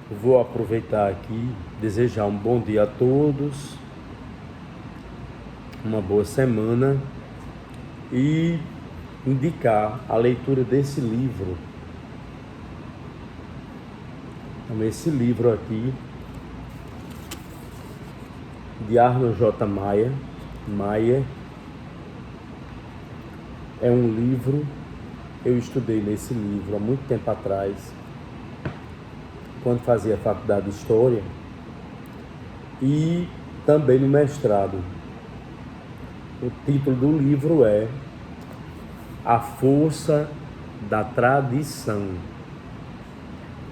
Vou aproveitar aqui, desejar um bom dia a todos, uma boa semana e indicar a leitura desse livro. Então, esse livro aqui, de Arnold J. Maier, é um livro, eu estudei nesse livro há muito tempo atrás, quando fazia faculdade de História, e também no mestrado. O título do livro é A Força da Tradição,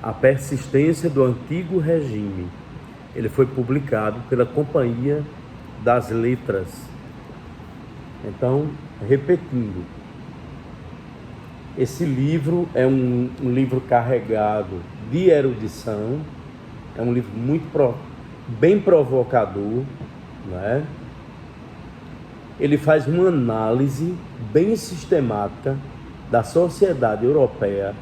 a persistência do antigo regime. Ele foi publicado pela Companhia das Letras. Então, repetindo, esse livro é um livro carregado de erudição, é um livro bem provocador, né? Ele faz uma análise bem sistemática da sociedade europeia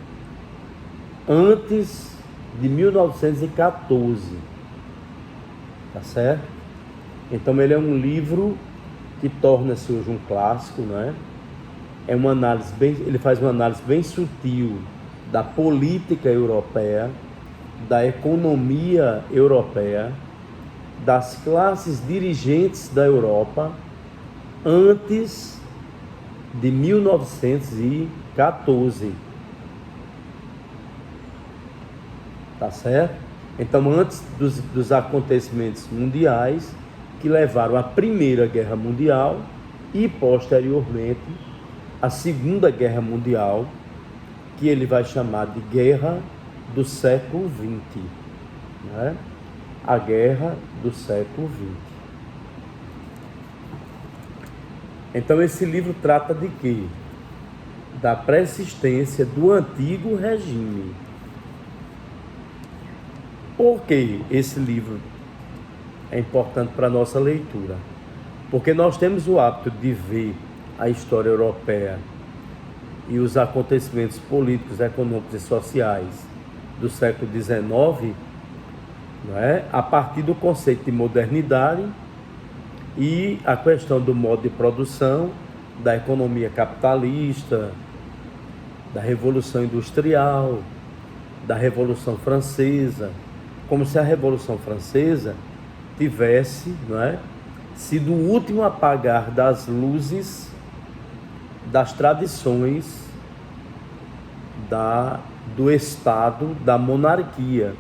antes de 1914, tá certo? Então ele é um livro que torna-se hoje um clássico, né? É uma análise ele faz uma análise bem sutil da política europeia, da economia europeia, das classes dirigentes da Europa antes de 1914. Tá certo? Então, antes dos acontecimentos mundiais que levaram à Primeira Guerra Mundial e, posteriormente, à Segunda Guerra Mundial, que ele vai chamar de Guerra do Século XX, né? A Guerra do Século XX. Então, esse livro trata de quê? Da persistência do antigo regime. Por que esse livro é importante para a nossa leitura? Porque nós temos o hábito de ver a história europeia e os acontecimentos políticos, econômicos e sociais do século XIX, não é? A partir do conceito de modernidade e a questão do modo de produção, da economia capitalista, da Revolução Industrial, da Revolução Francesa, como se a Revolução Francesa tivesse, não é, sido o último apagar das luzes das tradições do Estado, da monarquia,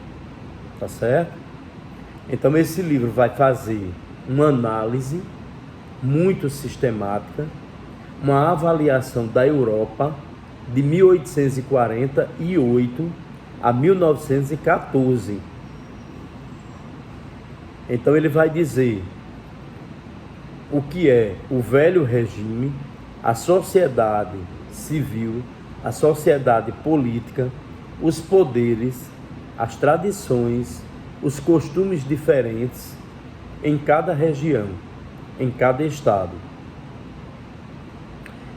tá certo? Então esse livro vai fazer uma análise muito sistemática, uma avaliação da Europa de 1848 a 1914. Então ele vai dizer o que é o velho regime, a sociedade civil, a sociedade política, os poderes, as tradições, os costumes diferentes em cada região, em cada estado.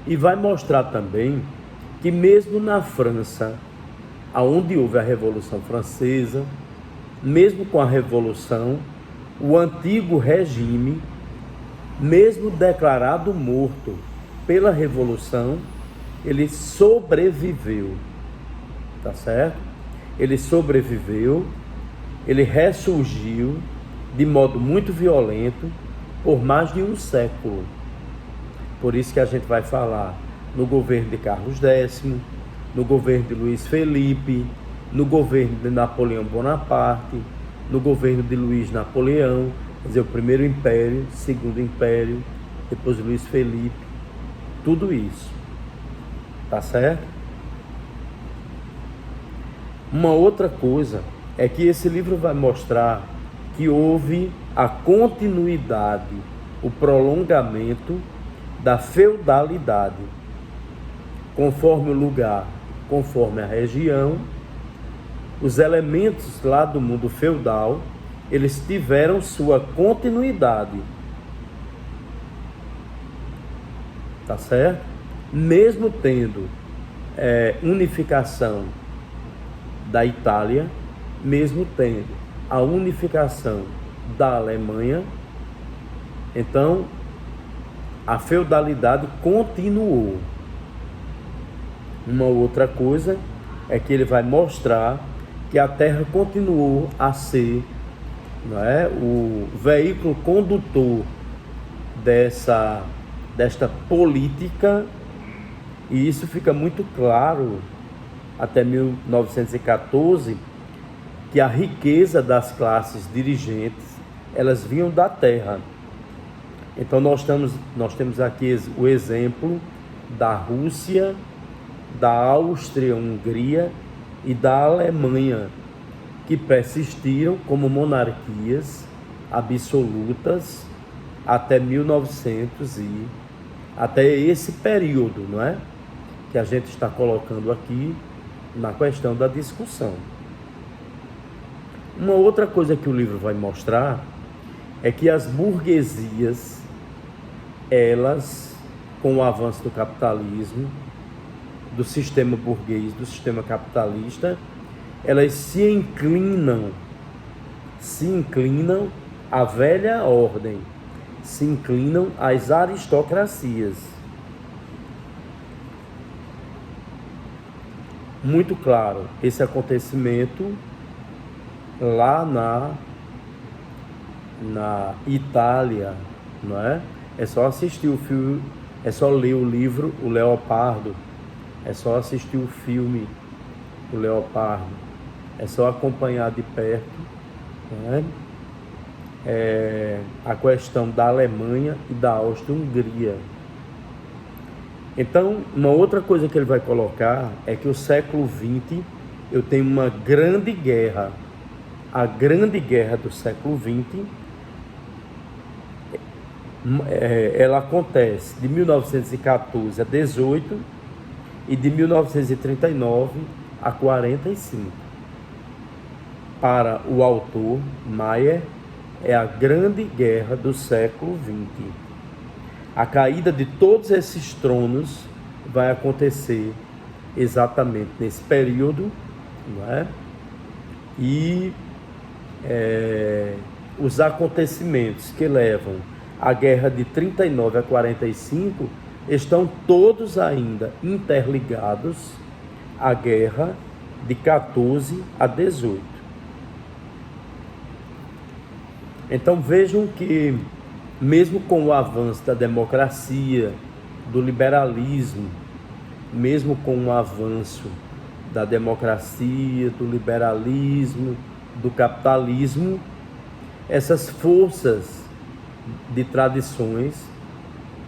E vai mostrar também que mesmo na França, aonde houve a Revolução Francesa, mesmo com a Revolução, o antigo regime, mesmo declarado morto pela Revolução, ele sobreviveu, tá certo? Ele sobreviveu, ele ressurgiu de modo muito violento por mais de um século. Por isso que a gente vai falar no governo de Carlos X, no governo de Luiz Felipe, no governo de Napoleão Bonaparte, no governo de Luiz Napoleão, quer dizer, o primeiro império, segundo império, depois Luiz Felipe, tudo isso. Tá certo? Uma outra coisa é que esse livro vai mostrar que houve a continuidade, o prolongamento da feudalidade, conforme o lugar, conforme a região, os elementos lá do mundo feudal, eles tiveram sua continuidade, tá certo? Mesmo tendo unificação da Itália mesmo tendo a unificação da Alemanha, então a feudalidade continuou. Uma outra coisa é que ele vai mostrar que a terra continuou a ser, não é, o veículo condutor desta política, e isso fica muito claro até 1914, que a riqueza das classes dirigentes, elas vinham da terra. Então nós temos aqui o exemplo da Rússia, da Áustria-Hungria e da Alemanha, que persistiram como monarquias absolutas até 1900 e até esse período, não é? Que a gente está colocando aqui na questão da discussão. Uma outra coisa que o livro vai mostrar é que as burguesias, elas, com o avanço do capitalismo, do sistema burguês, do sistema capitalista, elas se inclinam à velha ordem, se inclinam às aristocracias. Muito claro, esse acontecimento lá na Itália, não é? É só assistir o filme, é só ler o livro O Leopardo, é só assistir o filme O Leopardo, é só acompanhar de perto, não é? A questão da Alemanha e da Áustria-Hungria. Então, uma outra coisa que ele vai colocar é que o século XX, eu tenho uma grande guerra. A grande guerra do século XX, ela acontece de 1914 a 18 e de 1939 a 45. Para o autor Maier, é a grande guerra do século XX. A caída de todos esses tronos vai acontecer exatamente nesse período, não é? E os acontecimentos que levam a guerra de 39 a 45 estão todos ainda interligados à guerra de 14 a 18. Então vejam que, mesmo com o avanço da democracia, do liberalismo, mesmo com o avanço da democracia, do liberalismo, do capitalismo, essas forças de tradições,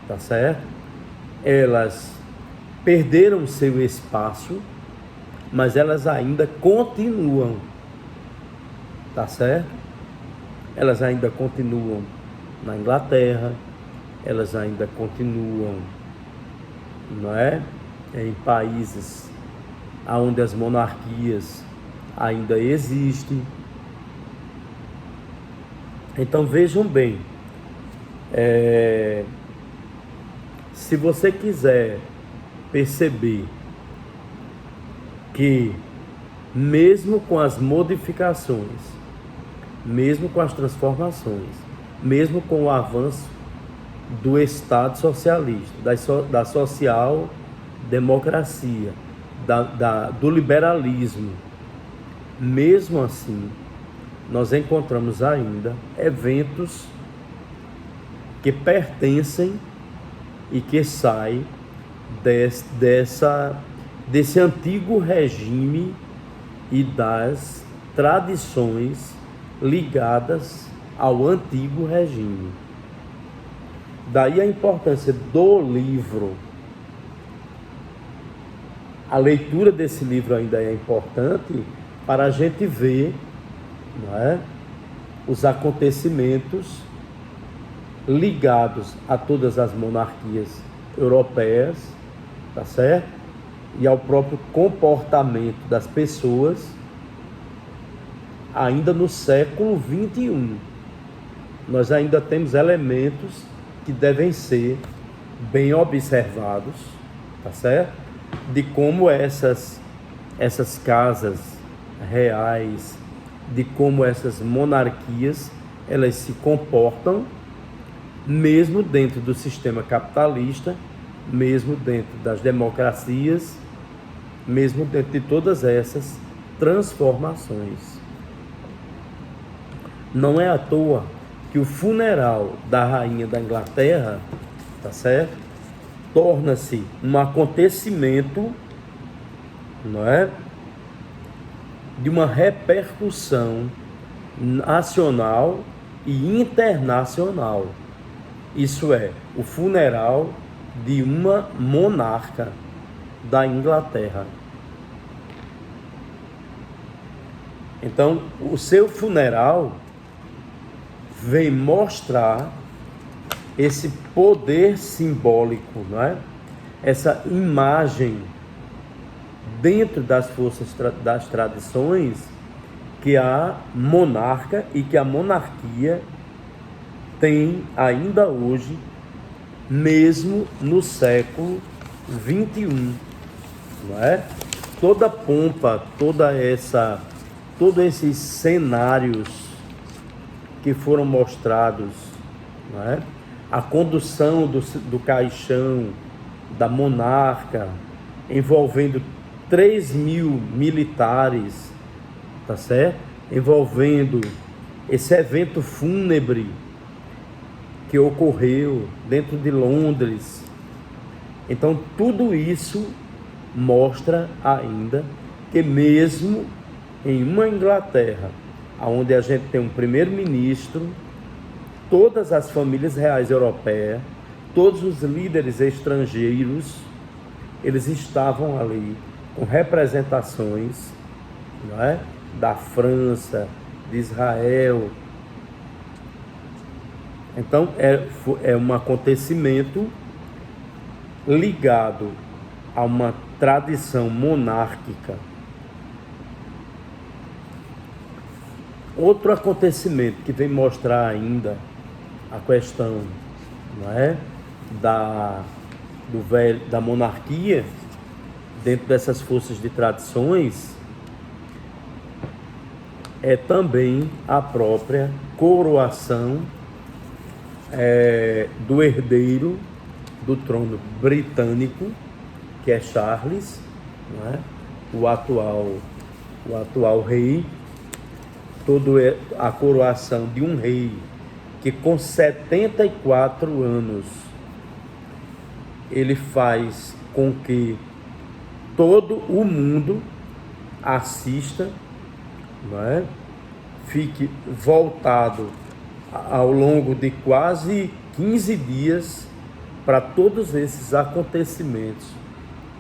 tá certo? Elas perderam seu espaço, mas elas ainda continuam, tá certo? Elas ainda continuam na Inglaterra, elas ainda continuam, não é? Em países onde as monarquias ainda existem. Então vejam bem, se você quiser perceber que mesmo com as modificações, mesmo com as transformações, mesmo com o avanço do Estado socialista, da social-democracia, do liberalismo, mesmo assim, nós encontramos ainda eventos que pertencem e que saem desse antigo regime e das tradições ligadas ao antigo regime. Daí a importância do livro. A leitura desse livro ainda é importante para a gente ver, não é, os acontecimentos ligados a todas as monarquias europeias, tá certo? E ao próprio comportamento das pessoas ainda no século XXI. Nós ainda temos elementos que devem ser bem observados, tá certo? De como essas casas reais de como essas monarquias elas se comportam, mesmo dentro do sistema capitalista, mesmo dentro das democracias, mesmo dentro de todas essas transformações. Não é à toa que o funeral da rainha da Inglaterra, tá certo? Torna-se um acontecimento, não é? De uma repercussão nacional e internacional. Isso é, o funeral de uma monarca da Inglaterra. Então, o seu funeral vem mostrar esse poder simbólico, não é? Essa imagem dentro das forças das tradições que a monarca e que a monarquia tem ainda hoje, mesmo no século XXI, não é? Toda a pompa, todos esses cenários que foram mostrados, não é? A condução do caixão da monarca, envolvendo 3.000 militares, tá certo? Envolvendo esse evento fúnebre que ocorreu dentro de Londres. Então, tudo isso mostra ainda que mesmo em uma Inglaterra, onde a gente tem um primeiro-ministro, todas as famílias reais europeias, todos os líderes estrangeiros, eles estavam ali com representações, não é? Da França, de Israel. Então é um acontecimento ligado a uma tradição monárquica. Outro acontecimento que vem mostrar ainda a questão, não é? da monarquia dentro dessas forças de tradições é também a própria coroação do herdeiro do trono britânico, que é Charles, não é? o atual rei. Toda a coroação de um rei que com 74 anos ele faz com que todo o mundo assista, não é? Fique voltado ao longo de quase 15 dias para todos esses acontecimentos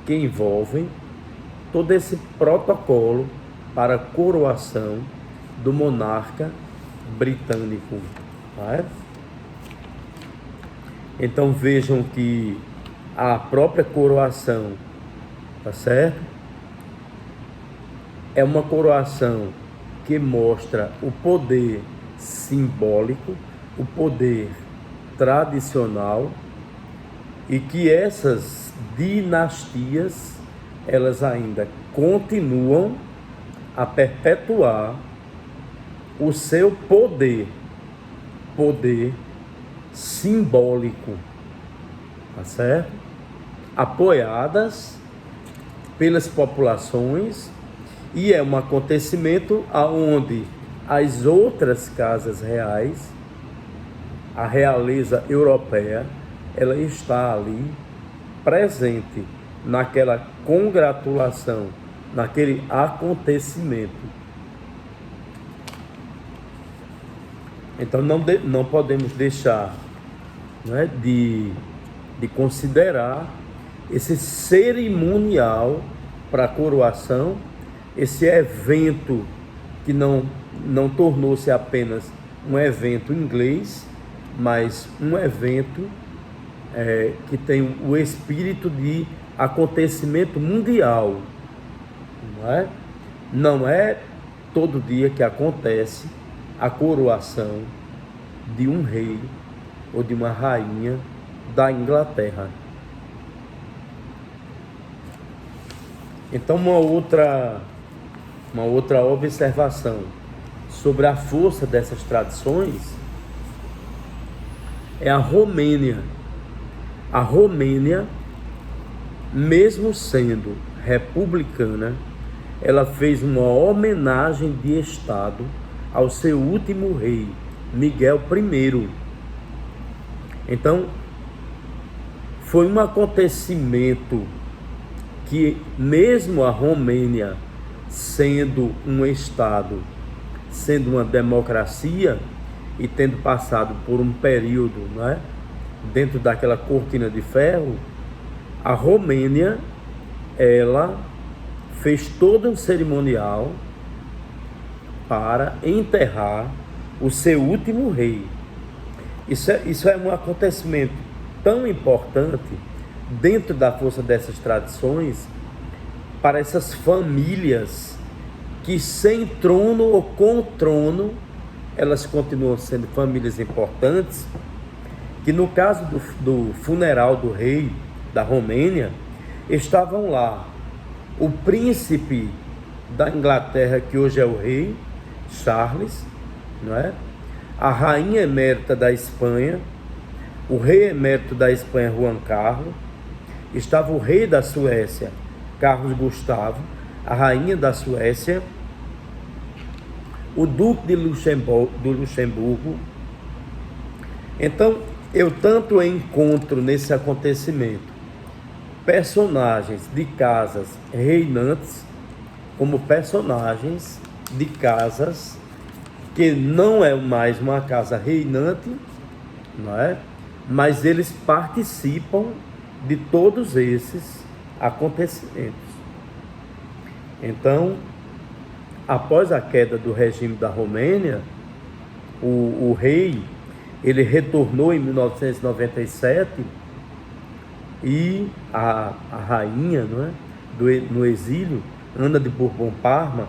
que envolvem todo esse protocolo para a coroação do monarca britânico, não é? Então vejam que a própria coroação, tá certo? É uma coroação que mostra o poder simbólico, o poder tradicional, e que essas dinastias, elas ainda continuam a perpetuar o seu poder simbólico, tá certo? Apoiadas pelas populações, e é um acontecimento aonde as outras casas reais, a realeza europeia, ela está ali presente naquela congratulação, naquele acontecimento. Então não podemos deixar, não é, de considerar esse cerimonial para a coroação, esse evento que não tornou-se apenas um evento inglês, mas um evento que tem o espírito de acontecimento mundial. Não é todo dia que acontece a coroação de um rei ou de uma rainha da Inglaterra. Então uma outra observação sobre a força dessas tradições é a Romênia. A Romênia, mesmo sendo republicana, ela fez uma homenagem de Estado ao seu último rei, Miguel I. Então, foi um acontecimento que, mesmo a Romênia sendo um Estado, sendo uma democracia e tendo passado por um período, não é, dentro daquela cortina de ferro, a Romênia, ela fez todo um cerimonial para enterrar o seu último rei. Isso é um acontecimento tão importante dentro da força dessas tradições para essas famílias que, sem trono ou com trono, elas continuam sendo famílias importantes, que no caso do funeral do rei da Romênia, estavam lá o príncipe da Inglaterra, que hoje é o rei Charles, não é? A rainha emérita da Espanha, o rei emérito da Espanha, Juan Carlos, estava o rei da Suécia, Carlos Gustavo, a rainha da Suécia, o duque de Luxemburgo. Então, eu tanto encontro nesse acontecimento personagens de casas reinantes, como personagens de casas que não é mais uma casa reinante, não é? Mas eles participam de todos esses acontecimentos. Então, após a queda do regime da Romênia, o rei, ele retornou em 1997 e a rainha, não é, no exílio, Ana de Bourbon-Parma,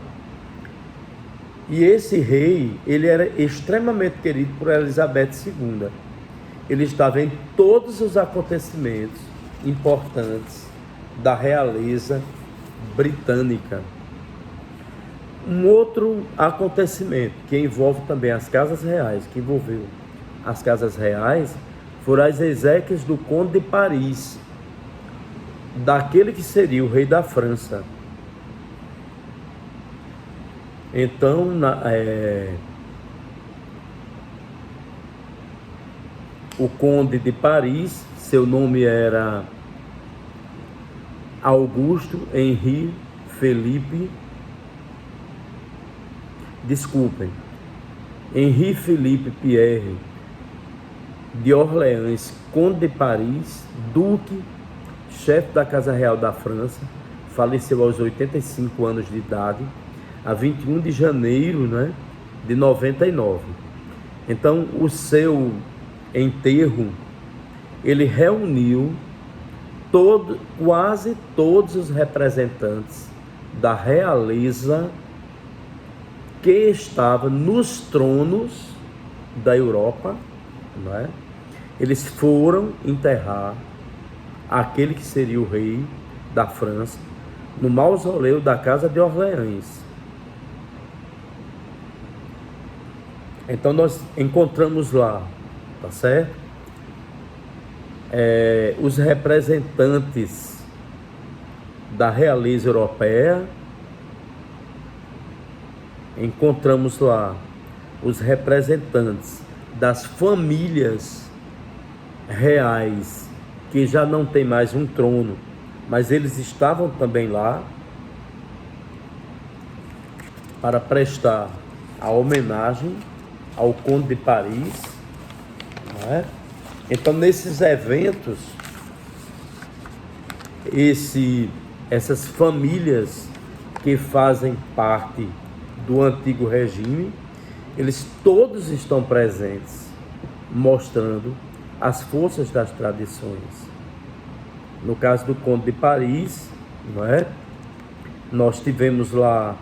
e esse rei, ele era extremamente querido por Elizabeth II. Ele estava em todos os acontecimentos importantes da realeza britânica. Um outro acontecimento que envolve também as casas reais, que envolveu as casas reais, foram as exéquias do Conde de Paris, daquele que seria o rei da França. Então, o Conde de Paris, seu nome era Augusto Henri Philippe, Henri Philippe Pierre de Orleans, Conde de Paris, duque, chefe da Casa Real da França, faleceu aos 85 anos de idade, a 21 de janeiro, né, de 99. Então, o seu enterro, ele reuniu quase todos os representantes da realeza que estava nos tronos da Europa, não é? Eles foram enterrar aquele que seria o rei da França no mausoléu da Casa de Orleans. Então nós encontramos lá, tá certo? Os representantes da realeza europeia, encontramos lá os representantes das famílias reais que já não tem mais um trono, mas eles estavam também lá para prestar a homenagem ao Conde de Paris, não é? Então, nesses eventos, essas famílias que fazem parte do antigo regime, eles todos estão presentes, mostrando as forças das tradições. No caso do Conde de Paris, não é? Nós tivemos lá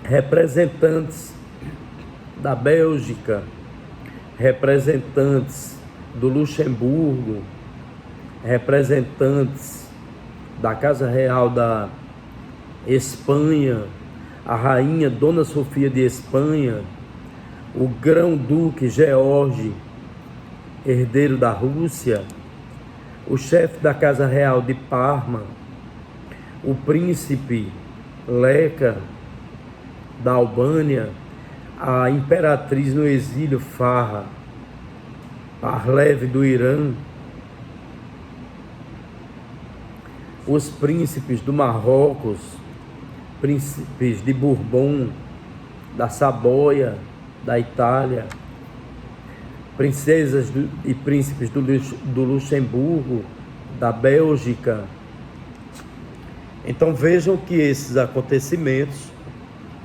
representantes da Bélgica, representantes do Luxemburgo, representantes da Casa Real da Espanha, a rainha Dona Sofia de Espanha, o grão-duque George, herdeiro da Rússia, o chefe da Casa Real de Parma, o príncipe Leca da Albânia, a imperatriz no exílio Farha Parlev do Irã, os príncipes do Marrocos, príncipes de Bourbon, da Saboia, da Itália, princesas e príncipes do Luxemburgo, da Bélgica. Então vejam que esses acontecimentos,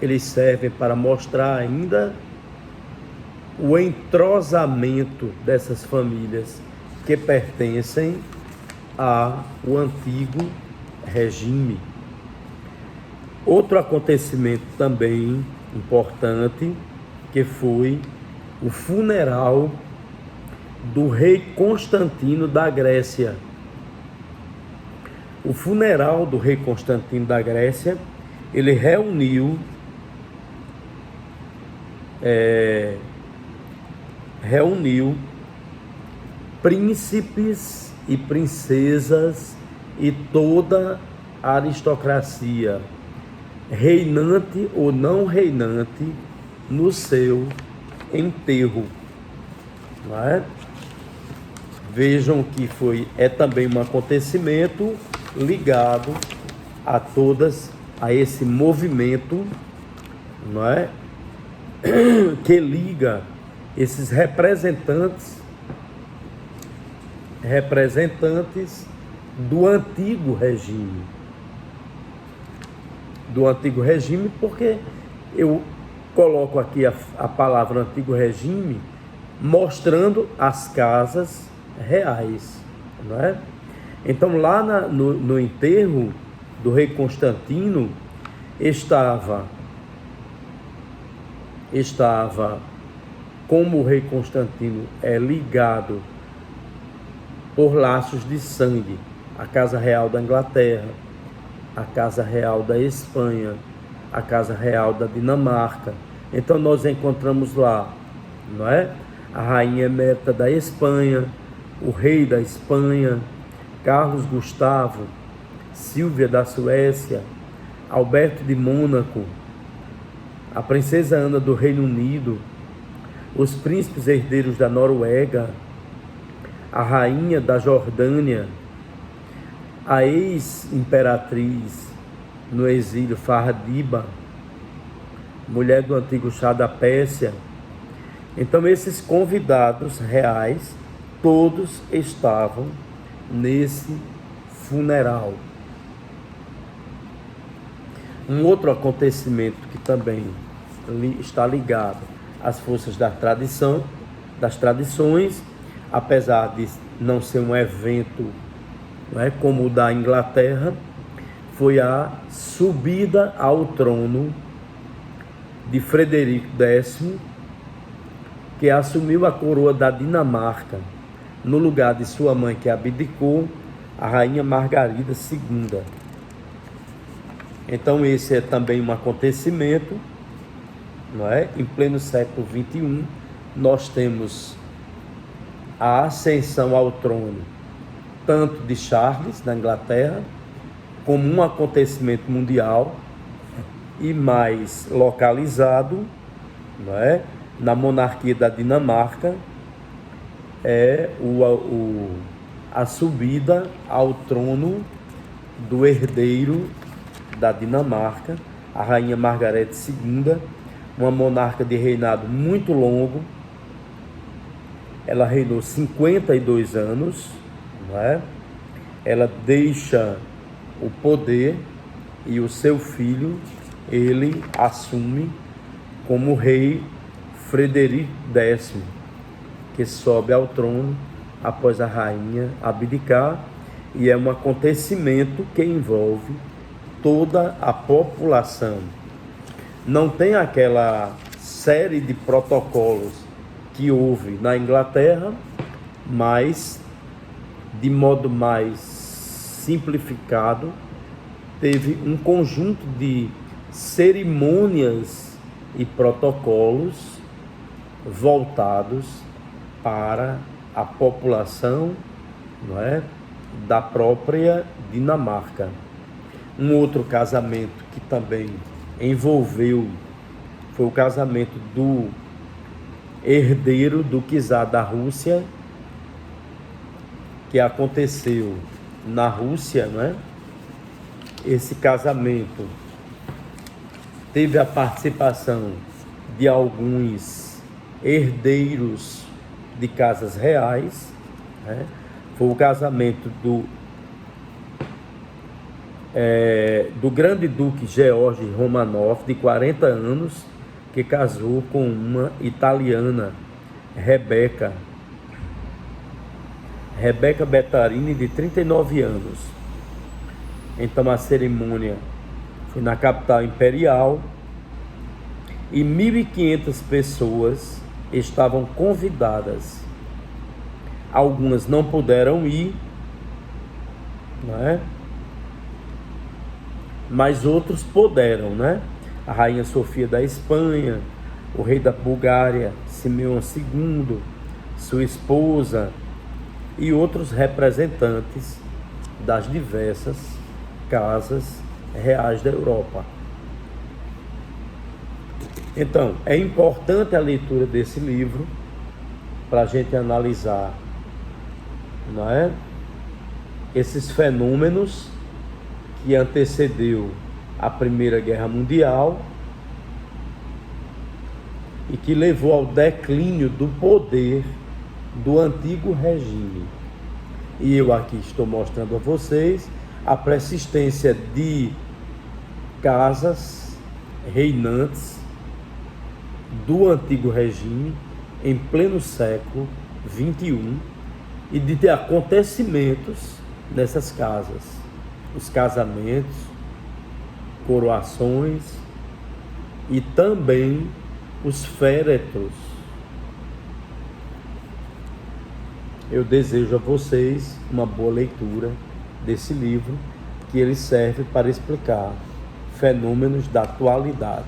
eles servem para mostrar ainda o entrosamento dessas famílias que pertencem ao antigo regime. Outro acontecimento também importante, que foi o funeral do rei Constantino da Grécia. O funeral do rei Constantino da Grécia, ele reuniu príncipes e princesas e toda a aristocracia, reinante ou não reinante, no seu enterro. Não é? Vejam que é também um acontecimento ligado a esse movimento, não é? Que liga esses representantes do antigo regime. Porque eu coloco aqui a palavra antigo regime, mostrando as casas reais, não é? Então lá no enterro do rei Constantino estava como o rei Constantino é ligado por laços de sangue, a Casa Real da Inglaterra, a Casa Real da Espanha, a Casa Real da Dinamarca. Então nós encontramos lá, não é? A rainha emérita da Espanha, o rei da Espanha, Carlos Gustavo, Silvia da Suécia, Alberto de Mônaco, a princesa Ana do Reino Unido, os príncipes herdeiros da Noruega, a rainha da Jordânia, a ex-imperatriz no exílio Fardiba, mulher do antigo Shah da Pérsia. Então esses convidados reais, todos estavam nesse funeral. Um outro acontecimento que também está ligado às forças das tradições, apesar de não ser um evento, não é, como o da Inglaterra, foi a subida ao trono de Frederico X, que assumiu a coroa da Dinamarca, no lugar de sua mãe, que abdicou, a rainha Margarida II. Então esse é também um acontecimento, não é? Em pleno século XXI, nós temos a ascensão ao trono, tanto de Charles, da Inglaterra, como um acontecimento mundial, e mais localizado, não é? Na monarquia da Dinamarca, a subida ao trono do herdeiro da Dinamarca, a rainha Margarete II, uma monarca de reinado muito longo. Ela reinou 52 anos, não é? Ela deixa o poder e o seu filho, ele assume como rei Frederico X, que sobe ao trono após a rainha abdicar, e é um acontecimento que envolve toda a população. Não tem aquela série de protocolos que houve na Inglaterra, mas de modo mais simplificado, teve um conjunto de cerimônias e protocolos voltados para a população, não é, da própria Dinamarca. Um outro casamento que também envolveu foi o casamento do herdeiro do czar da Rússia, que aconteceu na Rússia, né? Esse casamento teve a participação de alguns herdeiros de casas reais, né? Foi o casamento do grande duque George Romanov, de 40 anos, que casou com uma italiana, Rebecca Bettarini, de 39 anos. Então a cerimônia foi na capital imperial e 1.500 pessoas estavam convidadas. Algumas não puderam ir, não é? Mas outros puderam, né? A rainha Sofia da Espanha, o rei da Bulgária, Simeão II, sua esposa e outros representantes das diversas casas reais da Europa. Então, é importante a leitura desse livro para a gente analisar, não é, esses fenômenos que antecedeu a Primeira Guerra Mundial e que levou ao declínio do poder do antigo regime. E eu aqui estou mostrando a vocês a persistência de casas reinantes do antigo regime em pleno século XXI e de acontecimentos nessas casas, os casamentos, coroações e também os féretros. Eu desejo a vocês uma boa leitura desse livro, que ele serve para explicar fenômenos da atualidade.